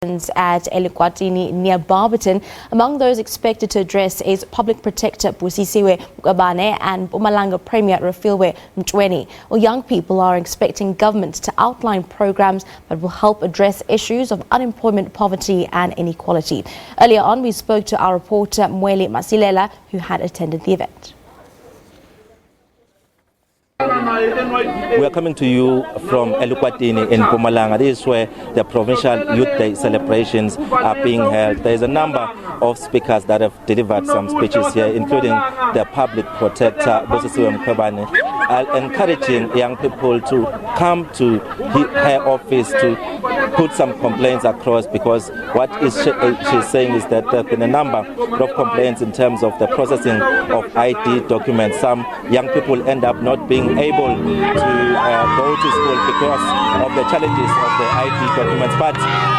at Elukwatini near Barberton. Among those expected to address is Public Protector Busisiwe Mkhwebane and Mpumalanga Premier Refilwe Mtshweni. Well, young people are expecting government to outline programs that will help address issues of unemployment, poverty and inequality. Earlier on, we spoke to our reporter Mweli Masilela, who had attended the event. We are coming to you from Elukwatini in Mpumalanga. This is where the Provincial Youth Day celebrations are being held. There is a number of speakers that have delivered some speeches here, including the Public Protector, Busisiwe Mkhwebane, encouraging young people to come to her office to put some complaints across, because what she's saying is that there have been a number of complaints in terms of the processing of ID documents. Some young people end up not being able to go to school because of the challenges of the ID documents. But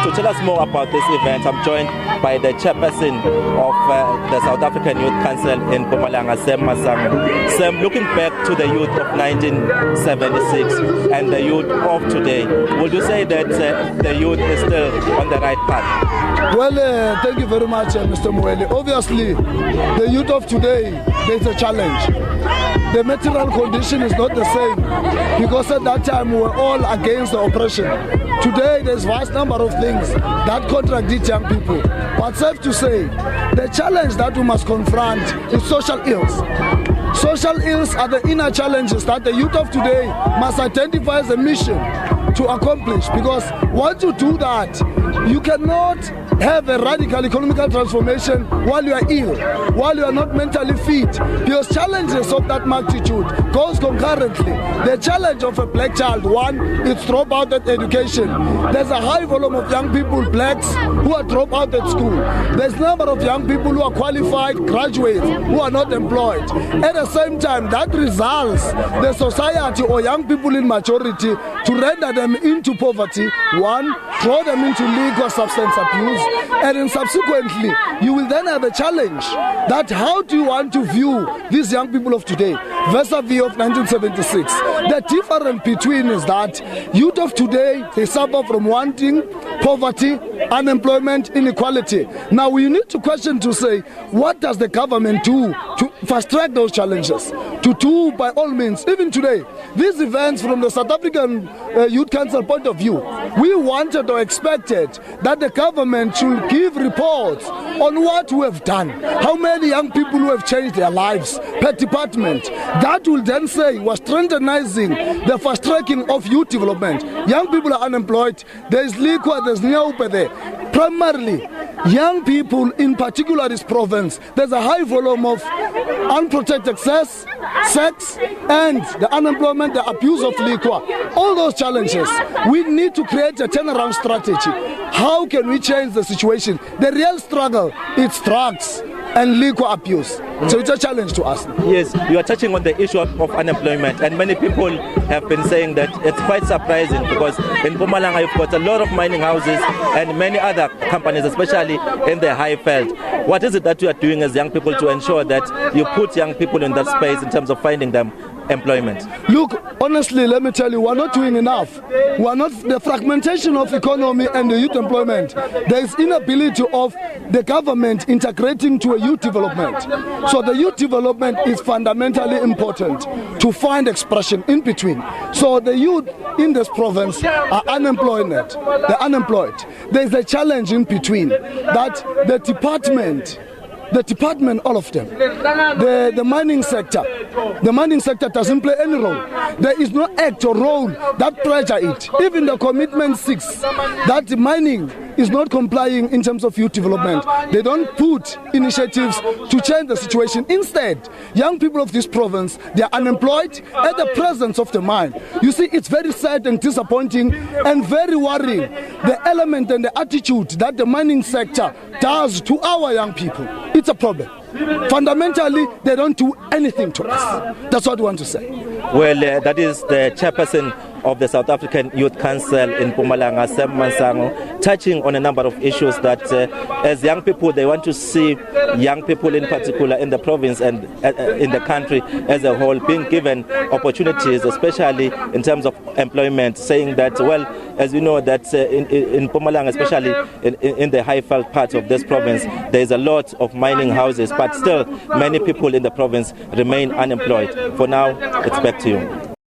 to tell us more about this event, I'm joined by the chairperson of the South African Youth Council in Mpumalanga, Sam Masango. Sam, looking back to the youth of 1976 and the youth of today, would you say that the youth is still on the right path? Well, thank you very much, Mr. Mweli. Obviously, the youth of today, there's a challenge. The material condition is not the same, because at that time we were all against the oppression. Today there's a vast number of things that contradict young people. But safe to say, the challenge that we must confront is social ills. Social ills are the inner challenges that the youth of today must identify as a mission to accomplish, because once you do that, you cannot have a radical economical transformation while you are ill, while you are not mentally fit, because challenges of that magnitude goes concurrently. The challenge of a black child, one, it's drop out at education. There's a high volume of young people, blacks, who are drop out at school. There's a number of young people who are qualified graduates who are not employed. At the same time, that results the society or young people in majority to render them into poverty, one, throw them into legal substance abuse, and then subsequently you will then have a challenge that how do you want to view these young people of today vis-a-vis of 1976. The difference between is that youth of today, they suffer from wanting, poverty, unemployment, inequality. Now we need to question to say, what does the government do to fast track those challenges? To do, by all means, even today, these events from the South African Youth Council point of view, we wanted or expected that the government should give reports on what we have done, how many young people who have changed their lives per department. That will then say we're strengthening the fast tracking of youth development. Young people are unemployed, there is liquor, there's Nyaupe there. Primarily, young people, in particular this province, there's a high volume of unprotected sex, and the unemployment, the abuse of liquor. All those challenges, we need to create a turnaround strategy. How can we change the situation? The real struggle is drugs and liquor abuse. So it's a challenge to us. Yes, you are touching on the issue of unemployment, and many people have been saying that it's quite surprising, because in Mpumalanga you've got a lot of mining houses and many other companies, especially in the high veld. What is it that you are doing as young people to ensure that you put young people in that space in terms of finding them employment? Look, honestly, let me tell you, we're not doing enough. We're not, the fragmentation of economy and the youth employment. There is inability of the government integrating to a youth development. So the youth development is fundamentally important to find expression in between. So the youth in this province are unemployed. They're unemployed. There's a challenge in between that the department, all of them, the mining sector doesn't play any role. There is no act or role that pressure it. Even the commitment 6, that mining is not complying in terms of youth development. They don't put initiatives to change the situation. Instead, young people of this province, they are unemployed at the presence of the mine. You see, it's very sad and disappointing and very worrying, the element and the attitude that the mining sector does to our young people. It's a problem. Fundamentally, they don't do anything to us. That's what we want to say. Well, that is the chairperson of the South African Youth Council in Mpumalanga, Sam Mansango, touching on a number of issues that as young people, they want to see young people in particular in the province and in the country as a whole being given opportunities, especially in terms of employment, saying that, well, as we know that in Mpumalanga, especially in the high-felt parts of this province, there is a lot of mining houses, but still many people in the province remain unemployed. For now, it's back to you.